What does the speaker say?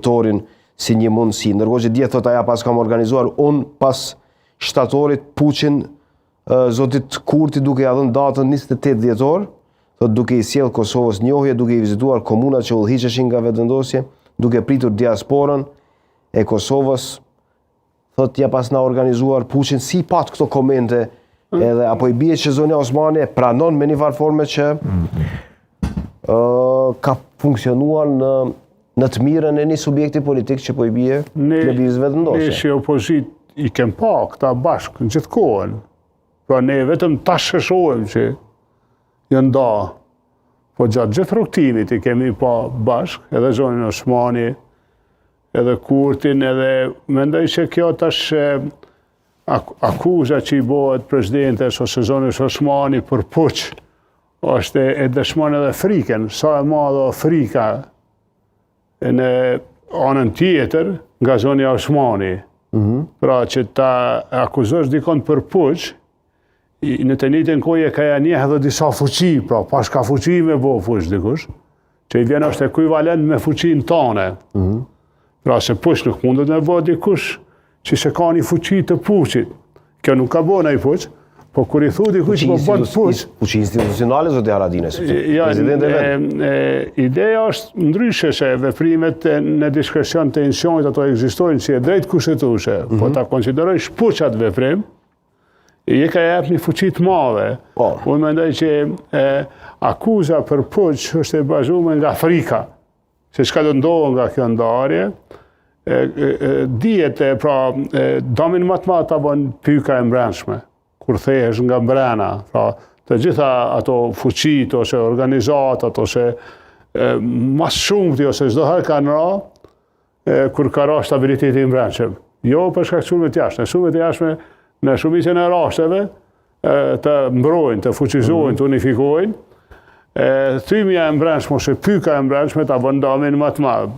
shtatorin si një mundësi. Ndërkohë që dje thot aja pas kam organizuar, unë pas shtatorit puqin zotit Kurti duke ja dhënë datën 28 dhjetor, thot duke i sjell Kosovës njohje, duke i vizituar komunat që udhëhiqeshin nga vetëvendosje, duke pritur diasporën e Kosovës, thot ja pas na organizuar puqin, si pat këto komente edhe apo i bie që Zonja Osmani pranon me një farë forme që ka funksionuar në të mirën e një subjekti politik që po i bie në lëvizje vetëvendosje. Ne që opozit i kem pa këta bashkë në gjithë kohën. Pra ne vetëm tash shohim që janë da. Po gjatë gjithë rrugtimit i kemi pa bashkë, edhe Zonin Osmani, edhe Kurtin, edhe mendoj që kjo tash akuza që i bëhet presidentes ose Zonis Osmani për puç është e dëshmon edhe frikën, sa e madhe frika në anën tjetër nga Zonja Osmani. Pra që ta akuzosh dikon për puç, në të njëjtën kohë ka ja njeh edhe disa fuqi, pra pas ka fuqi me bo puç dikush, që i vjen është ekuivalent me fuqinë tane. Pra se puç nuk mundet me bo dikush që se ka një fuqi të puçit. Kjo nuk ka bo nëjë puç, po kur i thu dikuj që po bën puç... Fuqi institucionale, zote Haradine, presidente vetë? Ideja është ndryshe se veprimet në diskrecion të institucionit ato ekzistojnë si e drejt kushtetuese, po ta konsiderojsh puç atë veprim, i ka jep një fuqi të madhe. Unë mendoj që akuza për puç është e bazuar nga frika, se çka do ndodhë nga kjo ndarje, dihet pra domin më të madh ta bën pyka e mbrëmshme, kur thehesh nga mbrana, pra të gjitha ato fuqit ose organizatat ose mas shumëti ose çdo herë kanë ra kur ka ra stabiliteti i mbrëmshëm. Jo për shkak të sulmeve të jashtme, sulmet e jashtme në shumicën e rasteve të mbrojnë, të fuqizojnë, të unifikojnë, thymja e mbrëmshme ose pyka e mbrëmshme ta bën domin më të madh.